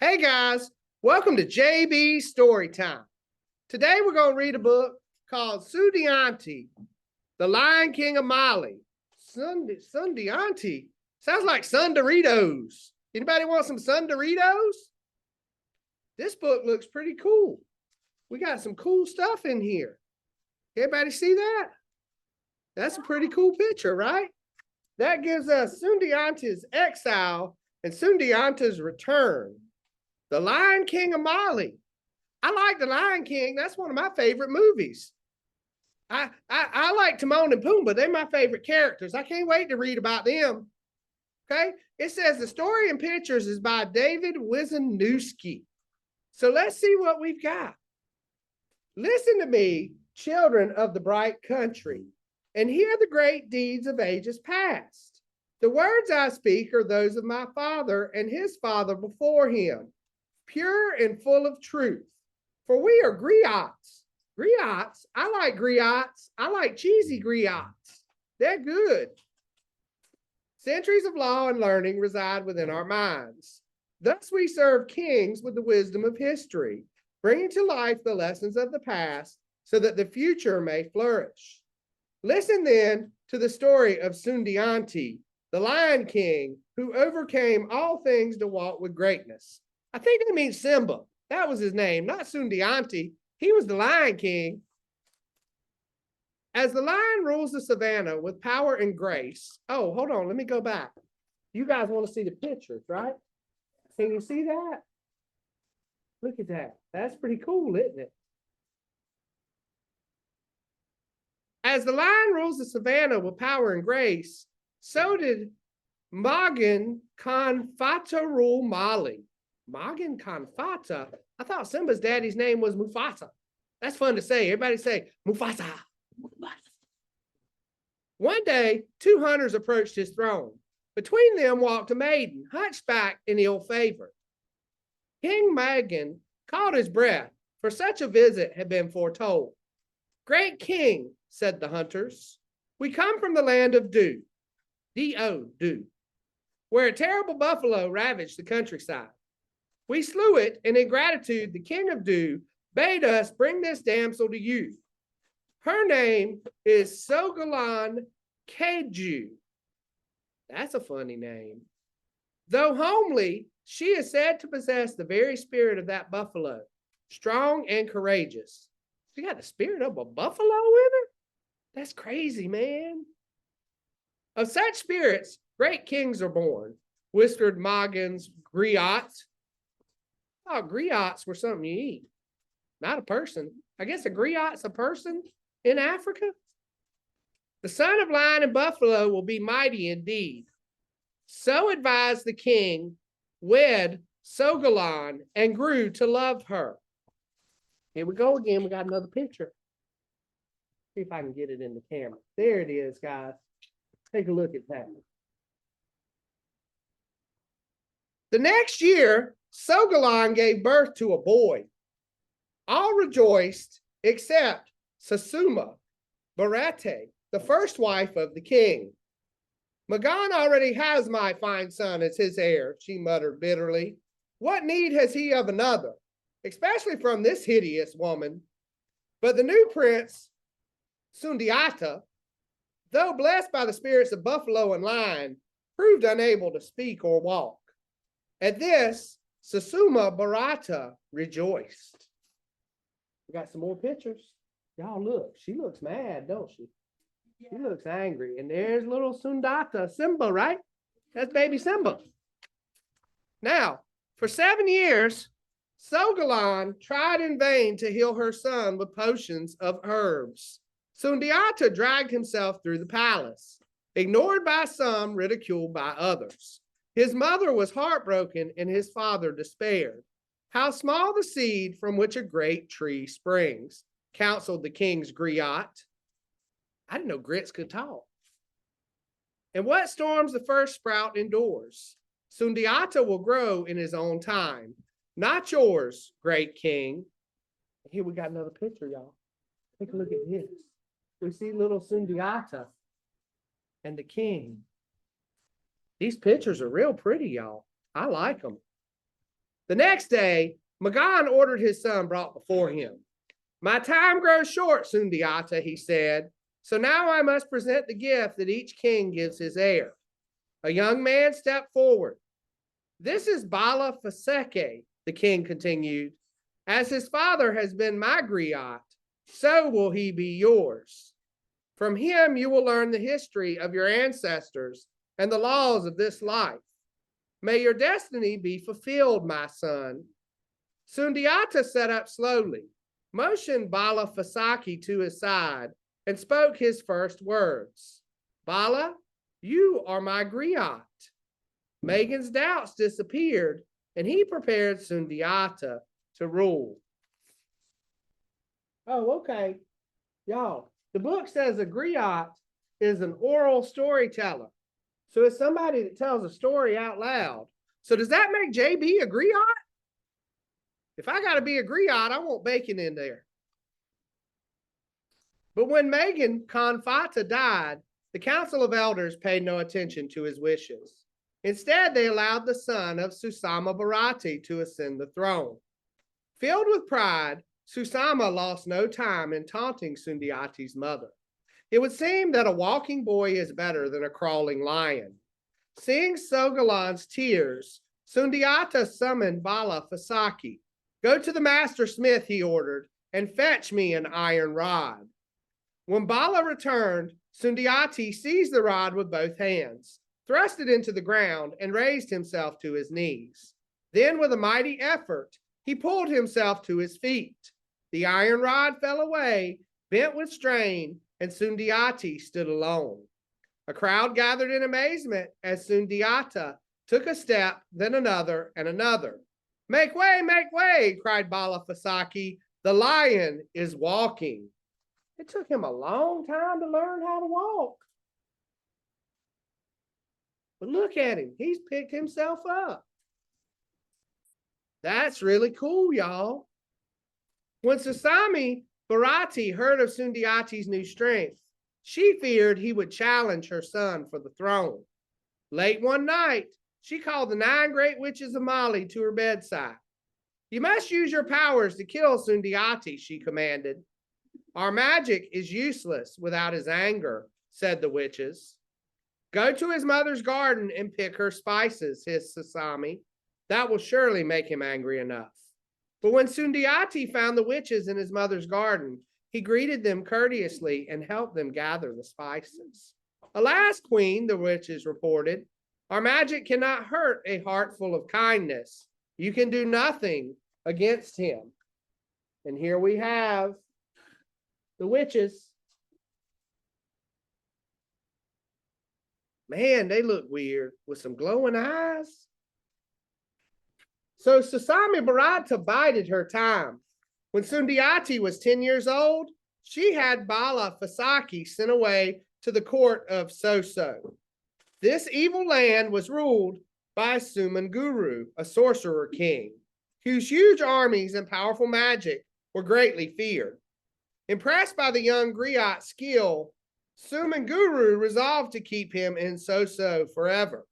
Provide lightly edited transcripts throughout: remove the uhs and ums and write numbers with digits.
Hey guys, welcome to JB Storytime. Today we're going to read a book called Sundiata, The Lion King of Mali. Sundiata? Sounds like Sun Doritos. Anybody want some Sun Doritos? This book looks pretty cool. We got some cool stuff in here. Everybody see that? That's a pretty cool picture, right? That gives us Sundiata's exile and Sundiata's return. The Lion King of Mali. I like The Lion King. That's one of my favorite movies. I like Timon and Pumbaa. They're my favorite characters. I can't wait to read about them. Okay? It says the story and pictures is by David Wisniewski. So let's see what we've got. Listen to me, children of the bright country, and hear the great deeds of ages past. The words I speak are those of my father and his father before him, pure and full of truth. For we are griots. Griots? I like griots. I like cheesy griots. They're good. Centuries of law and learning reside within our minds. Thus we serve kings with the wisdom of history, bringing to life the lessons of the past so that the future may flourish. Listen then to the story of Sundiata, the Lion King, who overcame all things to walk with greatness. I think they mean Simba. That was his name, not Sundiata. He was the Lion King. As the lion rules the savannah with power and grace. Oh, hold on. Let me go back. You guys want to see the pictures, right? Can you see that? Look at that. That's pretty cool, isn't it? As the lion rules the savannah with power and grace, so did Magan Khan Fata rule Mali. Magan Khan Fata? I thought Simba's daddy's name was Mufasa. That's fun to say. Everybody say Mufasa. One day, two hunters approached his throne. Between them walked a maiden, hunchback and ill-favored. King Magan caught his breath, for such a visit had been foretold. Great king, said the hunters, we come from the land of dew, D-O, dew, where a terrible buffalo ravaged the countryside. We slew it, and in gratitude, the king of dew bade us bring this damsel to you. Her name is Sogalan Keju. That's a funny name. Though homely, she is said to possess the very spirit of that buffalo, strong and courageous. She got the spirit of a buffalo with her? That's crazy, man. Of such spirits, great kings are born, whispered Magan's griot. Oh, griots were something you eat, not a person. I guess a griot's a person in Africa. The son of lion and buffalo will be mighty indeed. So advised the king, wed Sogalan, and grew to love her. Here we go again. We got another picture. See if I can get it in the camera. There it is, guys. Take a look at that. The next year, Sogalan gave birth to a boy. All rejoiced except Sasuma Barate, the first wife of the king. Magan already has my fine son as his heir, she muttered bitterly. What need has he of another, especially from this hideous woman? But the new prince, Sundiata, though blessed by the spirits of buffalo and lion, proved unable to speak or walk. At this, Sasuma Barata rejoiced. We got some more pictures. Y'all look. She looks mad, don't she? Yeah. She looks angry. And there's little Sundiata, Simba, right? That's baby Simba. Now, for 7 years, Sogalan tried in vain to heal her son with potions of herbs. Sundiata dragged himself through the palace, ignored by some, ridiculed by others. His mother was heartbroken and his father despaired. How small the seed from which a great tree springs, counseled the king's griot. I didn't know grits could talk. And what storms the first sprout endures? Sundiata will grow in his own time. Not yours, great king. Here we got another picture, y'all. Take a look at this. We see little Sundiata and the king. These pictures are real pretty, y'all. I like them. The next day, Magan ordered his son brought before him. My time grows short, Sundiata, he said, so now I must present the gift that each king gives his heir. A young man stepped forward. This is Bala Faseke, the king continued. As his father has been my griot, so will he be yours. From him you will learn the history of your ancestors and the laws of this life. May your destiny be fulfilled, my son. Sundiata sat up slowly, motioned Bala Fasaki to his side, and spoke his first words. Bala, you are my griot. Megan's doubts disappeared, and he prepared Sundiata to rule. Oh, okay. Y'all, the book says a griot is an oral storyteller. So it's somebody that tells a story out loud. So does that make JB a griot? If I got to be a griot, I want bacon in there. But when Megan Konfata died, the Council of Elders paid no attention to his wishes. Instead, they allowed the son of Susama Bharati to ascend the throne. Filled with pride, Susama lost no time in taunting Sundiati's mother. It would seem that a walking boy is better than a crawling lion. Seeing Sogalan's tears, Sundiata summoned Bala Fasaki. Go to the master smith, he ordered, and fetch me an iron rod. When Bala returned, Sundiati seized the rod with both hands, thrust it into the ground, and raised himself to his knees. Then, with a mighty effort, he pulled himself to his feet. The iron rod fell away, bent with strain, and Sundiati stood alone. A crowd gathered in amazement as Sundiata took a step, then another, and another. Make way, cried Bala Fasaki. The lion is walking. It took him a long time to learn how to walk. But look at him. He's picked himself up. That's really cool, y'all. When Susami Bharati heard of Sundiati's new strength, she feared he would challenge her son for the throne. Late one night, she called the 9 great witches of Mali to her bedside. You must use your powers to kill Sundiati, she commanded. Our magic is useless without his anger, said the witches. Go to his mother's garden and pick her spices, hissed Susami. That will surely make him angry enough. But when Sundiati found the witches in his mother's garden, he greeted them courteously and helped them gather the spices. Alas, Queen, the witches reported, our magic cannot hurt a heart full of kindness. You can do nothing against him. And here we have the witches. Man, they look weird with some glowing eyes. So Susami Bharata bided her time. When Sundiati was 10 years old, she had Bala Fasaki sent away to the court of Soso. This evil land was ruled by Sumanguru, a sorcerer king, whose huge armies and powerful magic were greatly feared. Impressed by the young griot's skill, Sumanguru resolved to keep him in Soso forever.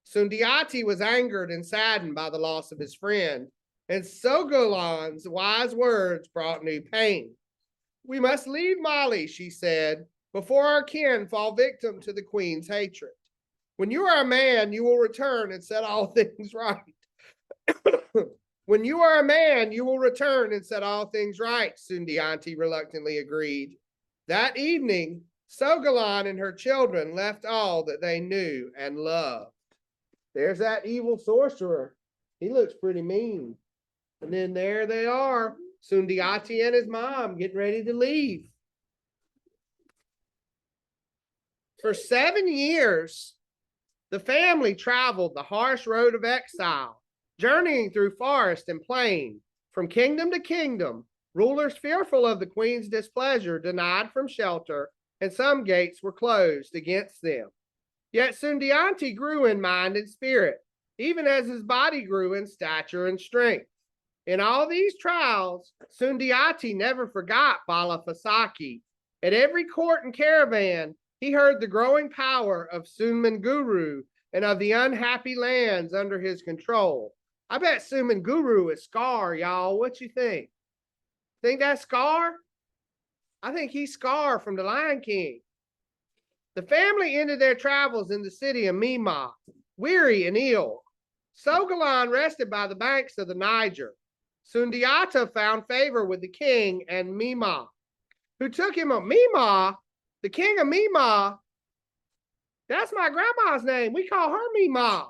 Sundiati was angered and saddened by the loss of his friend, and Sogalan's wise words brought new pain. We must leave Mali, she said, before our kin fall victim to the queen's hatred. When you are a man, you will return and set all things right. When you are a man, you will return and set all things right, Sundiati reluctantly agreed. That evening, Sogalan and her children left all that they knew and loved. There's that evil sorcerer. He looks pretty mean. And then there they are, Sundiati and his mom getting ready to leave. For 7 years, the family traveled the harsh road of exile, journeying through forest and plain, from kingdom to kingdom. Rulers fearful of the queen's displeasure denied from shelter, and some gates were closed against them. Yet Sundiati grew in mind and spirit, even as his body grew in stature and strength. In all these trials, Sundiati never forgot Bala Fasaki. At every court and caravan, he heard the growing power of Sunmanguru and of the unhappy lands under his control. I bet Suman Guru is Scar, y'all. What you think? Think that's Scar? I think he's Scar from the Lion King. The family ended their travels in the city of Mima, weary and ill. Sogalan rested by the banks of the Niger. Sundiata found favor with the king and Mima, who took him on Mima, the king of Mima. That's my grandma's name. We call her Mima.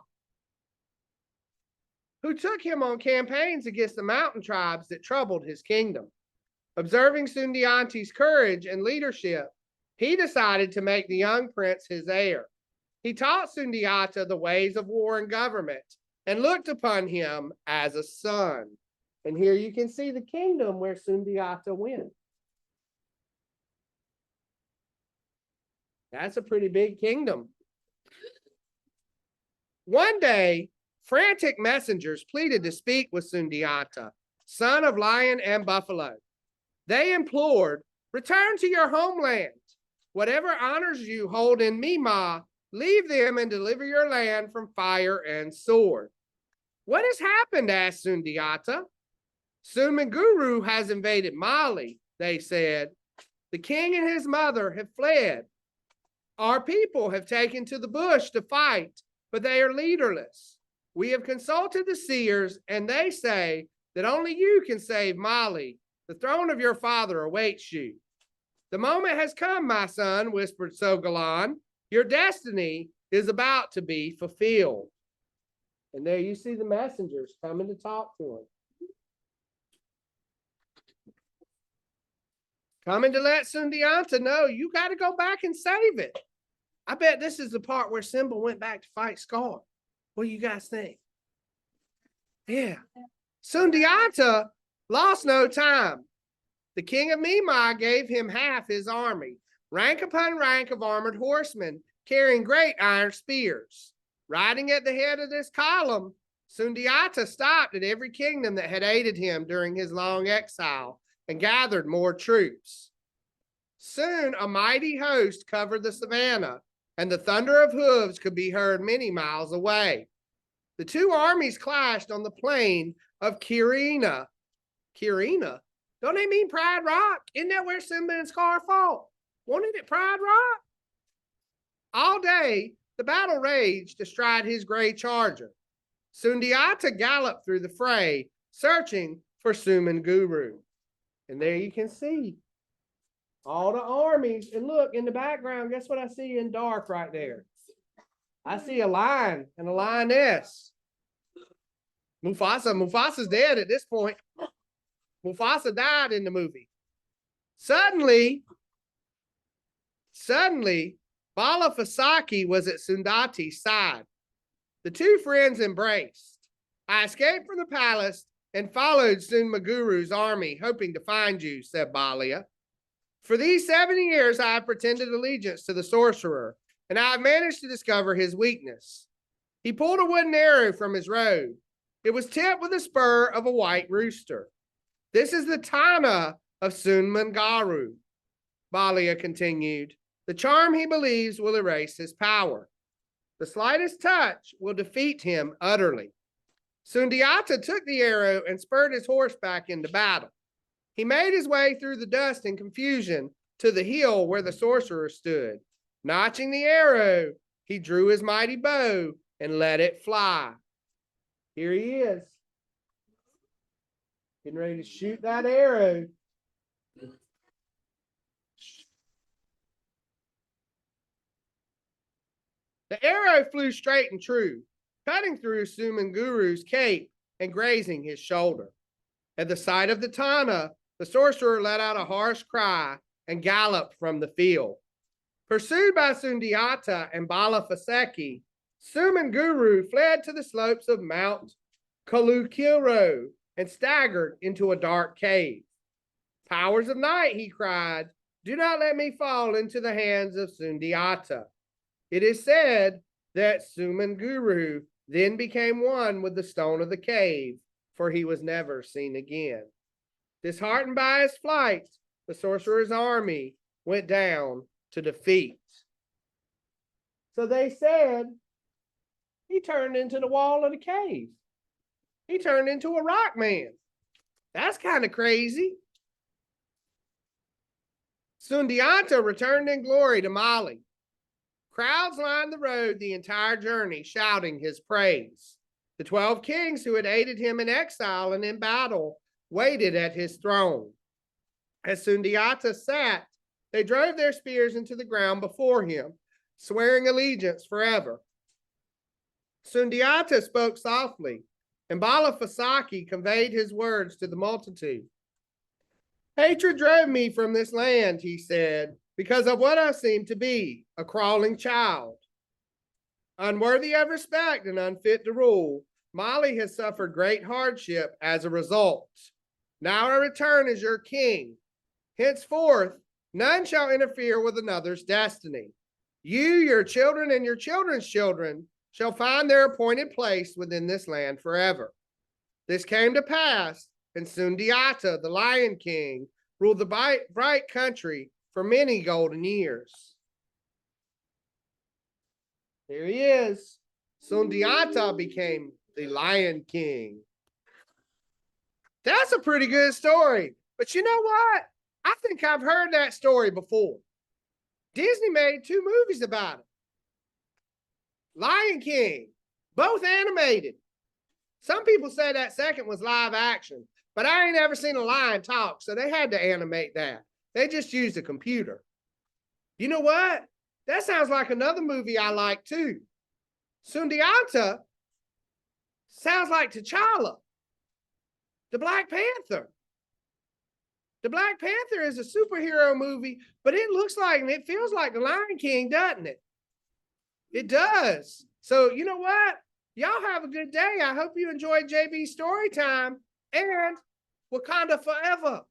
Who took him on campaigns against the mountain tribes that troubled his kingdom. Observing Sundiati's courage and leadership, he decided to make the young prince his heir. He taught Sundiata the ways of war and government and looked upon him as a son. And here you can see the kingdom where Sundiata went. That's a pretty big kingdom. One day, frantic messengers pleaded to speak with Sundiata, son of lion and buffalo. They implored, return to your homeland. Whatever honors you hold in Mima, leave them and deliver your land from fire and sword. What has happened? Asked Sundiata. Sumanguru has invaded Mali, they said. The king and his mother have fled. Our people have taken to the bush to fight, but they are leaderless. We have consulted the seers, and they say that only you can save Mali. The throne of your father awaits you. The moment has come, my son, whispered Sogalan. Your destiny is about to be fulfilled. And there you see the messengers coming to talk to him. Coming to let Sundiata know you got to go back and save it. I bet this is the part where Simba went back to fight Scar. What do you guys think? Yeah. Sundiata lost no time. The king of Mima gave him half his army, rank upon rank of armored horsemen, carrying great iron spears. Riding at the head of this column, Sundiata stopped at every kingdom that had aided him during his long exile and gathered more troops. Soon a mighty host covered the savannah, and the thunder of hooves could be heard many miles away. The two armies clashed on the plain of Kirina. Kirina? Don't they mean Pride Rock? Isn't that where Simba and Scar fought? Wasn't it Pride Rock? All day, the battle raged astride his gray charger. Sundiata galloped through the fray, searching for Sumanguru. And there you can see all the armies. And look, in the background, guess what I see in dark right there? I see a lion and a lioness. Mufasa's dead at this point. Mufasa died in the movie. Suddenly, Bala Fasaki was at Sundati's side. The two friends embraced. I escaped from the palace and followed Sunmaguru's army, hoping to find you, said Balia. For these 7 years, I have pretended allegiance to the sorcerer, and I have managed to discover his weakness. He pulled a wooden arrow from his robe. It was tipped with the spur of a white rooster. This is the Tana of Sunmangaru, Balia continued. The charm he believes will erase his power. The slightest touch will defeat him utterly. Sundiata took the arrow and spurred his horse back into battle. He made his way through the dust and confusion to the hill where the sorcerer stood. Notching the arrow, he drew his mighty bow and let it fly. Here he is, getting ready to shoot that arrow. The arrow flew straight and true, cutting through Sumanguru's cape and grazing his shoulder. At the sight of the Tana, the sorcerer let out a harsh cry and galloped from the field. Pursued by Sundiata and Bala Faseki, Sumanguru fled to the slopes of Mount Kalukiro and staggered into a dark cave. Powers of night, he cried, do not let me fall into the hands of Sundiata. It is said that Sumanguru then became one with the stone of the cave, for he was never seen again. Disheartened by his flight, the sorcerer's army went down to defeat. So they said he turned into the wall of the cave. He turned into a rock man. That's kind of crazy. Sundiata returned in glory to Mali. Crowds lined the road the entire journey, shouting his praise. The 12 kings who had aided him in exile and in battle waited at his throne. As Sundiata sat, they drove their spears into the ground before him, swearing allegiance forever. Sundiata spoke softly, and Bala Fasaki conveyed his words to the multitude. Hatred drove me from this land, he said, because of what I seem to be, a crawling child. Unworthy of respect and unfit to rule, Mali has suffered great hardship as a result. Now I return as your king. Henceforth, none shall interfere with another's destiny. You, your children, and your children's children shall find their appointed place within this land forever. This came to pass, and Sundiata, the Lion King, ruled the bright country for many golden years. Here he is. Sundiata became the Lion King. That's a pretty good story. But you know what? I think I've heard that story before. Disney made 2 movies about it. Lion King, both animated. Some people say that second was live action, but I ain't ever seen a lion talk, so they had to animate that. They just used a computer. You know what? That sounds like another movie I like too. Sundiata sounds like T'Challa, the Black Panther. The Black Panther is a superhero movie, but it looks like and it feels like the Lion King, doesn't it? It does. So you know what? Y'all have a good day. I hope you enjoyed JB's story time and Wakanda forever.